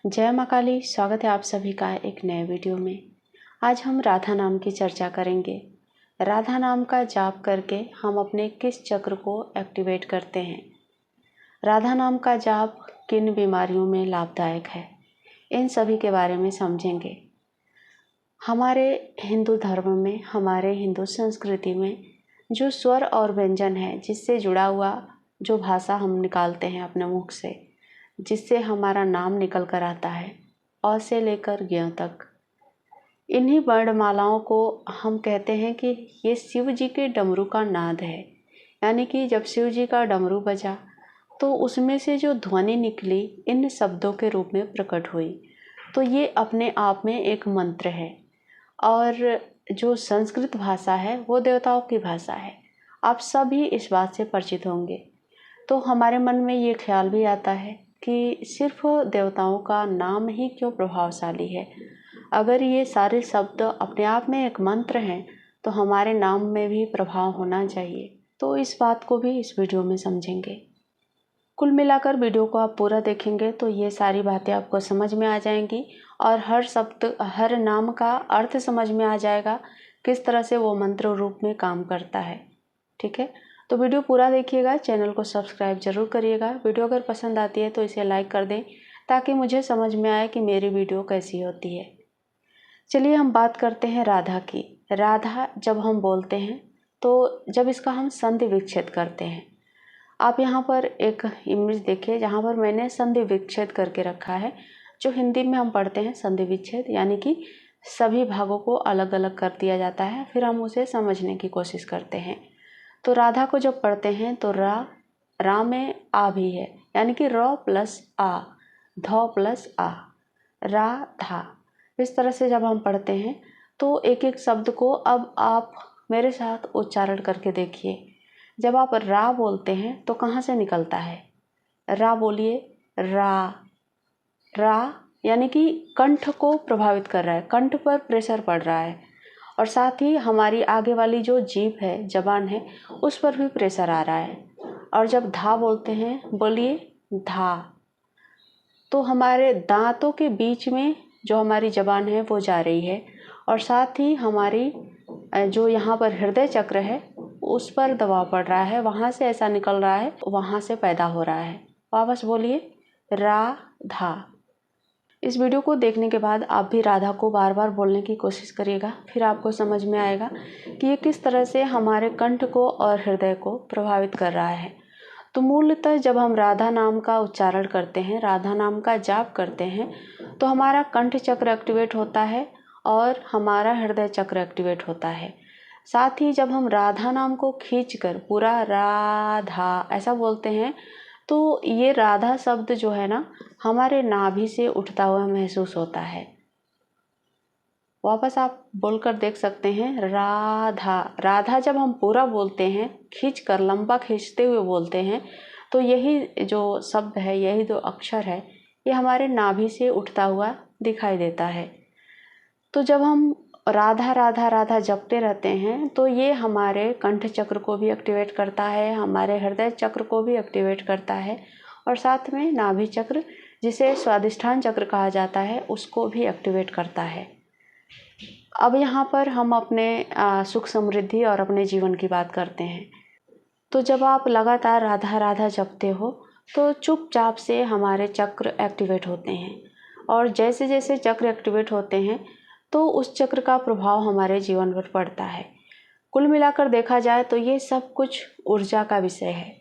जय माँ काली। स्वागत है आप सभी का एक नए वीडियो में। आज हम राधा नाम की चर्चा करेंगे। राधा नाम का जाप करके हम अपने किस चक्र को एक्टिवेट करते हैं, राधा नाम का जाप किन बीमारियों में लाभदायक है, इन सभी के बारे में समझेंगे। हमारे हिंदू धर्म में, हमारे हिंदू संस्कृति में जो स्वर और व्यंजन है, जिससे जुड़ा हुआ जो भाषा हम निकालते हैं अपने मुख से, जिससे हमारा नाम निकल कर आता है, अ से लेकर ज्ञ तक, इन्हीं वर्णमालाओं को हम कहते हैं कि ये शिव जी के डमरू का नाद है। यानी कि जब शिव जी का डमरू बजा तो उसमें से जो ध्वनि निकली इन शब्दों के रूप में प्रकट हुई। तो ये अपने आप में एक मंत्र है। और जो संस्कृत भाषा है वो देवताओं की भाषा है। आप सभी इस बात से परिचित होंगे। तो हमारे मन में ये ख्याल भी आता है कि सिर्फ देवताओं का नाम ही क्यों प्रभावशाली है। अगर ये सारे शब्द अपने आप में एक मंत्र हैं तो हमारे नाम में भी प्रभाव होना चाहिए। तो इस बात को भी इस वीडियो में समझेंगे। कुल मिलाकर वीडियो को आप पूरा देखेंगे तो ये सारी बातें आपको समझ में आ जाएंगी और हर शब्द, हर नाम का अर्थ समझ में आ जाएगा, किस तरह से वो मंत्र रूप में काम करता है। ठीक है, तो वीडियो पूरा देखिएगा। चैनल को सब्सक्राइब जरूर करिएगा। वीडियो अगर पसंद आती है तो इसे लाइक कर दें ताकि मुझे समझ में आए कि मेरी वीडियो कैसी होती है। चलिए हम बात करते हैं राधा की। राधा जब हम बोलते हैं तो जब इसका हम संधि विच्छेद करते हैं, आप यहाँ पर एक इमेज देखिए जहाँ पर मैंने संधि विच्छेद करके रखा है। जो हिंदी में हम पढ़ते हैं संधि विच्छेद, यानी कि सभी भागों को अलग अलग कर दिया जाता है, फिर हम उसे समझने की कोशिश करते हैं। तो राधा को जब पढ़ते हैं तो रा में आ भी है, यानी कि र प्लस आ, ध प्लस आ, राधा। इस तरह से जब हम पढ़ते हैं तो एक एक शब्द को अब आप मेरे साथ उच्चारण करके देखिए। जब आप रा बोलते हैं तो कहाँ से निकलता है? रा बोलिए। रा यानी कि कंठ को प्रभावित कर रहा है, कंठ पर प्रेशर पड़ रहा है और साथ ही हमारी आगे वाली जो जीभ है, जबान है, उस पर भी प्रेशर आ रहा है। और जब धा बोलते हैं, बोलिए धा, तो हमारे दांतों के बीच में जो हमारी जबान है वो जा रही है और साथ ही हमारी जो यहाँ पर हृदय चक्र है उस पर दबाव पड़ रहा है, वहाँ से ऐसा निकल रहा है, वहाँ से पैदा हो रहा है। वापस बोलिए राधा। इस वीडियो को देखने के बाद आप भी राधा को बार बार बोलने की कोशिश करिएगा, फिर आपको समझ में आएगा कि ये किस तरह से हमारे कंठ को और हृदय को प्रभावित कर रहा है। तो मूलतः जब हम राधा नाम का उच्चारण करते हैं, राधा नाम का जाप करते हैं, तो हमारा कंठ चक्र एक्टिवेट होता है और हमारा हृदय चक्र एक्टिवेट होता है। साथ ही जब हम राधा नाम को खींचकर पूरा राधा ऐसा बोलते हैं तो ये राधा शब्द जो है ना, हमारे नाभि से उठता हुआ महसूस होता है। वापस आप बोलकर देख सकते हैं राधा। राधा जब हम पूरा बोलते हैं, खींचकर, लंबा खींचते हुए बोलते हैं, तो यही जो शब्द है, यही जो अक्षर है, ये हमारे नाभि से उठता हुआ दिखाई देता है। तो जब हम राधा राधा राधा जपते रहते हैं तो ये हमारे कंठ चक्र को भी एक्टिवेट करता है, हमारे हृदय चक्र को भी एक्टिवेट करता है और साथ में नाभि चक्र, जिसे स्वादिष्ठान चक्र कहा जाता है, उसको भी एक्टिवेट करता है। अब यहाँ पर हम अपने सुख समृद्धि और अपने जीवन की बात करते हैं। तो जब आप लगातार राधा राधा जपते हो तो चुपचाप से हमारे चक्र एक्टिवेट होते हैं और जैसे जैसे चक्र एक्टिवेट होते हैं तो उस चक्र का प्रभाव हमारे जीवन पर पड़ता है। कुल मिलाकर देखा जाए तो ये सब कुछ ऊर्जा का विषय है।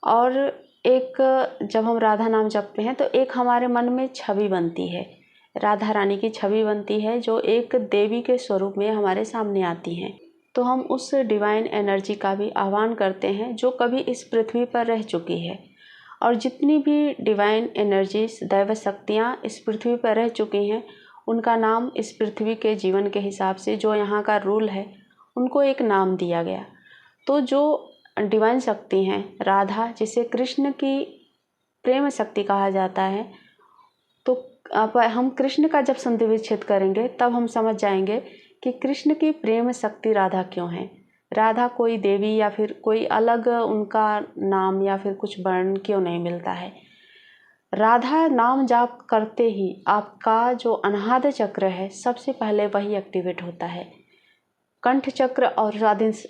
और एक जब हम राधा नाम जपते हैं तो एक हमारे मन में छवि बनती है, राधा रानी की छवि बनती है, जो एक देवी के स्वरूप में हमारे सामने आती हैं। तो हम उस डिवाइन एनर्जी का भी आह्वान करते हैं जो कभी इस पृथ्वी पर रह चुकी है। और जितनी भी डिवाइन एनर्जीज, दैव शक्तियाँ इस पृथ्वी पर रह चुकी हैं, उनका नाम इस पृथ्वी के जीवन के हिसाब से, जो यहाँ का रूल है, उनको एक नाम दिया गया। तो जो डिवाइन शक्ति हैं, राधा, जिसे कृष्ण की प्रेम शक्ति कहा जाता है, तो अब हम कृष्ण का जब संधि विच्छेद करेंगे तब हम समझ जाएंगे कि कृष्ण की प्रेम शक्ति राधा क्यों है। राधा कोई देवी या फिर कोई अलग उनका नाम या फिर कुछ वर्ण क्यों नहीं मिलता है। राधा नाम जाप करते ही आपका जो अनाहत चक्र है सबसे पहले वही एक्टिवेट होता है। कंठ चक्र और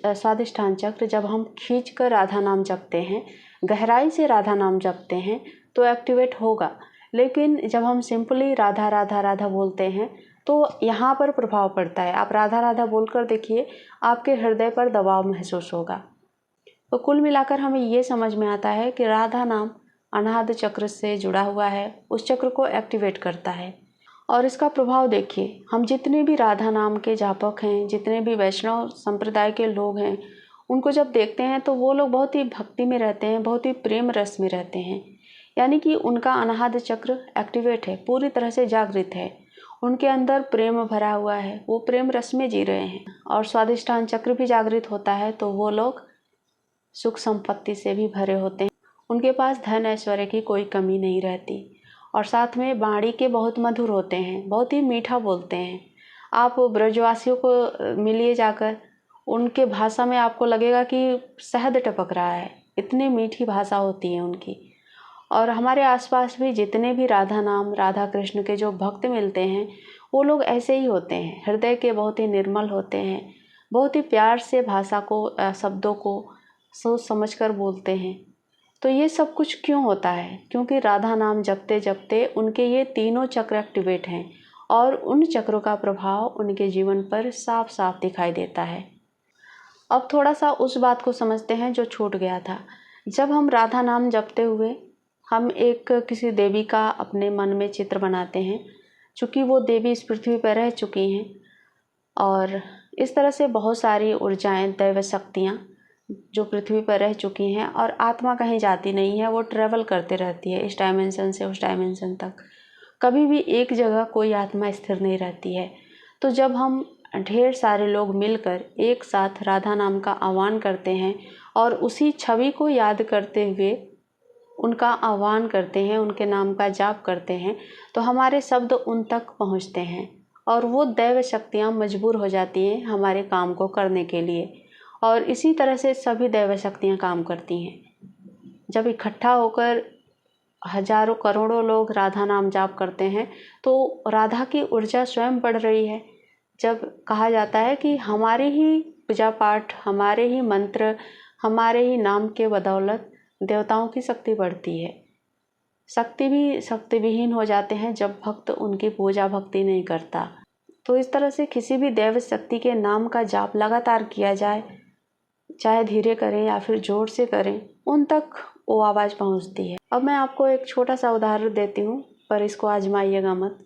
स्वादिष्ठान चक्र जब हम खींचकर राधा नाम जपते हैं, गहराई से राधा नाम जपते हैं तो एक्टिवेट होगा। लेकिन जब हम सिंपली राधा राधा राधा बोलते हैं तो यहाँ पर प्रभाव पड़ता है। आप राधा राधा बोलकर देखिए, आपके हृदय पर दबाव महसूस होगा। तो कुल मिलाकर हमें ये समझ में आता है कि राधा नाम अनाहत चक्र से जुड़ा हुआ है, उस चक्र को एक्टिवेट करता है। और इसका प्रभाव देखिए, हम जितने भी राधा नाम के जापक हैं, जितने भी वैष्णव संप्रदाय के लोग हैं, उनको जब देखते हैं तो वो लोग बहुत ही भक्ति में रहते हैं, बहुत ही प्रेम रस में रहते हैं। यानी कि उनका अनाहत चक्र एक्टिवेट है, पूरी तरह से जागृत है, उनके अंदर प्रेम भरा हुआ है, वो प्रेम रस में जी रहे हैं। और स्वादिष्ठान चक्र भी जागृत होता है तो वो लोग सुख संपत्ति से भी भरे होते हैं, उनके पास धन ऐश्वर्य की कोई कमी नहीं रहती। और साथ में वाणी के बहुत मधुर होते हैं, बहुत ही मीठा बोलते हैं। आप ब्रजवासियों को मिलिए जाकर, उनके भाषा में आपको लगेगा कि शहद टपक रहा है, इतनी मीठी भाषा होती है उनकी। और हमारे आसपास भी जितने भी राधा नाम राधा कृष्ण के जो भक्त मिलते हैं वो लोग ऐसे ही होते हैं, हृदय के बहुत ही निर्मल होते हैं, बहुत ही प्यार से भाषा को शब्दों को सोच समझकर बोलते हैं। तो ये सब कुछ क्यों होता है? क्योंकि राधा नाम जपते जपते उनके ये तीनों चक्र एक्टिवेट हैं और उन चक्रों का प्रभाव उनके जीवन पर साफ साफ दिखाई देता है। अब थोड़ा सा उस बात को समझते हैं जो छूट गया था। जब हम राधा नाम जपते हुए हम एक किसी देवी का अपने मन में चित्र बनाते हैं, चूँकि वो देवी इस पृथ्वी पर रह चुकी हैं और इस तरह से बहुत सारी ऊर्जाएं, दैव शक्तियाँ जो पृथ्वी पर रह चुकी हैं, और आत्मा कहीं जाती नहीं है, वो ट्रैवल करते रहती है इस डायमेंशन से उस डायमेंशन तक। कभी भी एक जगह कोई आत्मा स्थिर नहीं रहती है। तो जब हम ढेर सारे लोग मिलकर एक साथ राधा नाम का आह्वान करते हैं और उसी छवि को याद करते हुए उनका आह्वान करते हैं, उनके नाम का जाप करते हैं, तो हमारे शब्द उन तक पहुंचते हैं और वो दैव शक्तियाँ मजबूर हो जाती हैं हमारे काम को करने के लिए। और इसी तरह से सभी दैव शक्तियाँ काम करती हैं। जब इकट्ठा होकर हजारों करोड़ों लोग राधा नाम जाप करते हैं तो राधा की ऊर्जा स्वयं बढ़ रही है। जब कहा जाता है कि हमारे ही पूजा पाठ, हमारे ही मंत्र, हमारे ही नाम के बदौलत देवताओं की शक्ति बढ़ती है। शक्ति भी शक्ति विहीन हो जाते हैं जब भक्त उनकी पूजा भक्ति नहीं करता। तो इस तरह से किसी भी दैव शक्ति के नाम का जाप लगातार किया जाए, चाहे धीरे करें या फिर जोर से करें, उन तक वो आवाज़ पहुंचती है। अब मैं आपको एक छोटा सा उदाहरण देती हूँ, पर इसको आजमाइएगा मत।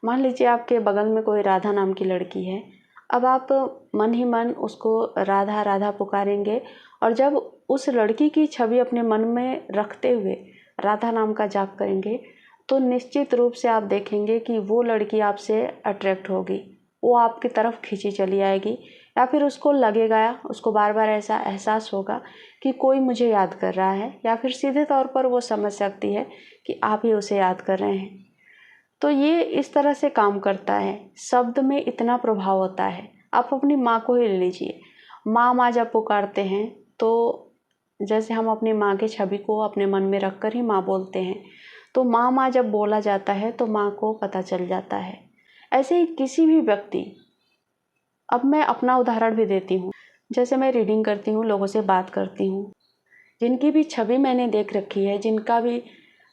मान लीजिए आपके बगल में कोई राधा नाम की लड़की है। अब आप मन ही मन उसको राधा राधा पुकारेंगे और जब उस लड़की की छवि अपने मन में रखते हुए राधा नाम का जाप करेंगे तो निश्चित रूप से आप देखेंगे कि वो लड़की आपसे अट्रैक्ट होगी, वो आपकी तरफ खींची चली आएगी, या फिर उसको लगेगा, उसको बार बार ऐसा एहसास होगा कि कोई मुझे याद कर रहा है, या फिर सीधे तौर पर वो समझ सकती है कि आप ही उसे याद कर रहे हैं। तो ये इस तरह से काम करता है, शब्द में इतना प्रभाव होता है। आप अपनी माँ को ही ले लीजिए, माँ माँ जब पुकारते हैं तो जैसे हम अपनी माँ की छवि को अपने मन में रख कर ही माँ बोलते हैं, तो माँ माँ जब बोला जाता है तो माँ को पता चल जाता है। ऐसे ही किसी भी व्यक्ति, अब मैं अपना उदाहरण भी देती हूँ। जैसे मैं रीडिंग करती हूँ, लोगों से बात करती हूँ, जिनकी भी छवि मैंने देख रखी है, जिनका भी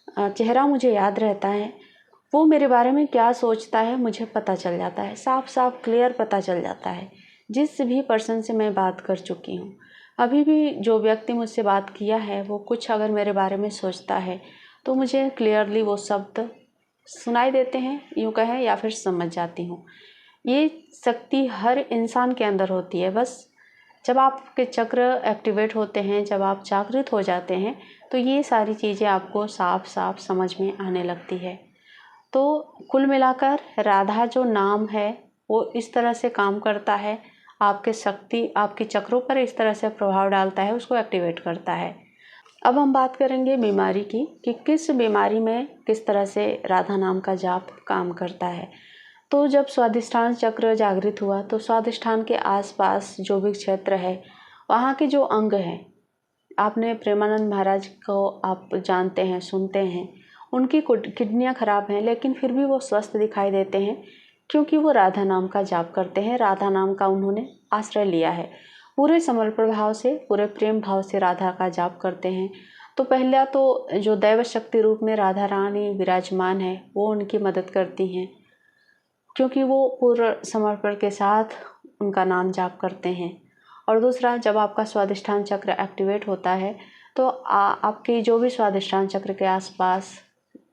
चेहरा मुझे याद रहता है, वो मेरे बारे में क्या सोचता है मुझे पता चल जाता है, साफ साफ क्लियर पता चल जाता है। जिस भी पर्सन से मैं बात कर चुकी हूँ, अभी भी जो व्यक्ति मुझसे बात किया है वो कुछ अगर मेरे बारे में सोचता है तो मुझे क्लियरली वो शब्द सुनाई देते हैं, यूँ कहें, या फिर समझ जाती हूँ। ये शक्ति हर इंसान के अंदर होती है। बस जब आपके चक्र एक्टिवेट होते हैं, जब आप जागृत हो जाते हैं, तो ये सारी चीज़ें आपको साफ साफ समझ में आने लगती है। तो कुल मिलाकर राधा जो नाम है वो इस तरह से काम करता है, आपके शक्ति, आपके चक्रों पर इस तरह से प्रभाव डालता है, उसको एक्टिवेट करता है। अब हम बात करेंगे बीमारी की, कि किस बीमारी में किस तरह से राधा नाम का जाप काम करता है। तो जब स्वादिष्ठान चक्र जागृत हुआ तो स्वादिष्ठान के आसपास जो भी क्षेत्र है, वहाँ के जो अंग हैं, आपने प्रेमानंद महाराज को आप जानते हैं, सुनते हैं, उनकी किडनियाँ खराब हैं लेकिन फिर भी वो स्वस्थ दिखाई देते हैं, क्योंकि वो राधा नाम का जाप करते हैं। राधा नाम का उन्होंने आश्रय लिया है। पूरे समर्पण भाव से, पूरे प्रेम भाव से राधा का जाप करते हैं। तो पहला तो जो दैव शक्ति रूप में राधा रानी विराजमान है वो उनकी मदद करती हैं, क्योंकि वो पूर्ण समर्पण के साथ उनका नाम जाप करते हैं। और दूसरा, जब आपका स्वादिष्ठान चक्र एक्टिवेट होता है तो आपकी जो भी स्वादिष्ठान चक्र के आसपास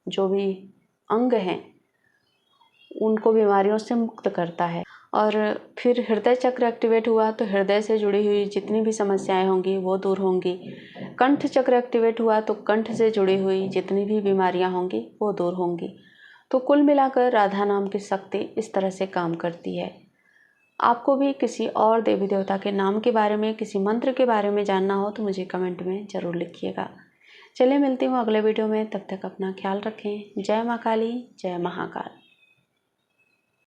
जो भी अंग हैं उनको बीमारियों से मुक्त करता है। और फिर हृदय चक्र एक्टिवेट हुआ तो हृदय से जुड़ी हुई जितनी भी समस्याएं होंगी वो दूर होंगी। कंठ चक्र एक्टिवेट हुआ तो कंठ से जुड़ी हुई जितनी भी बीमारियां होंगी वो दूर होंगी। तो कुल मिलाकर राधा नाम की शक्ति इस तरह से काम करती है। आपको भी किसी और देवी देवता के नाम के बारे में, किसी मंत्र के बारे में जानना हो तो मुझे कमेंट में ज़रूर लिखिएगा। चलिए मिलती हूँ अगले वीडियो में, तब तक अपना ख्याल रखें। जय माँ काली, जय महाकाल।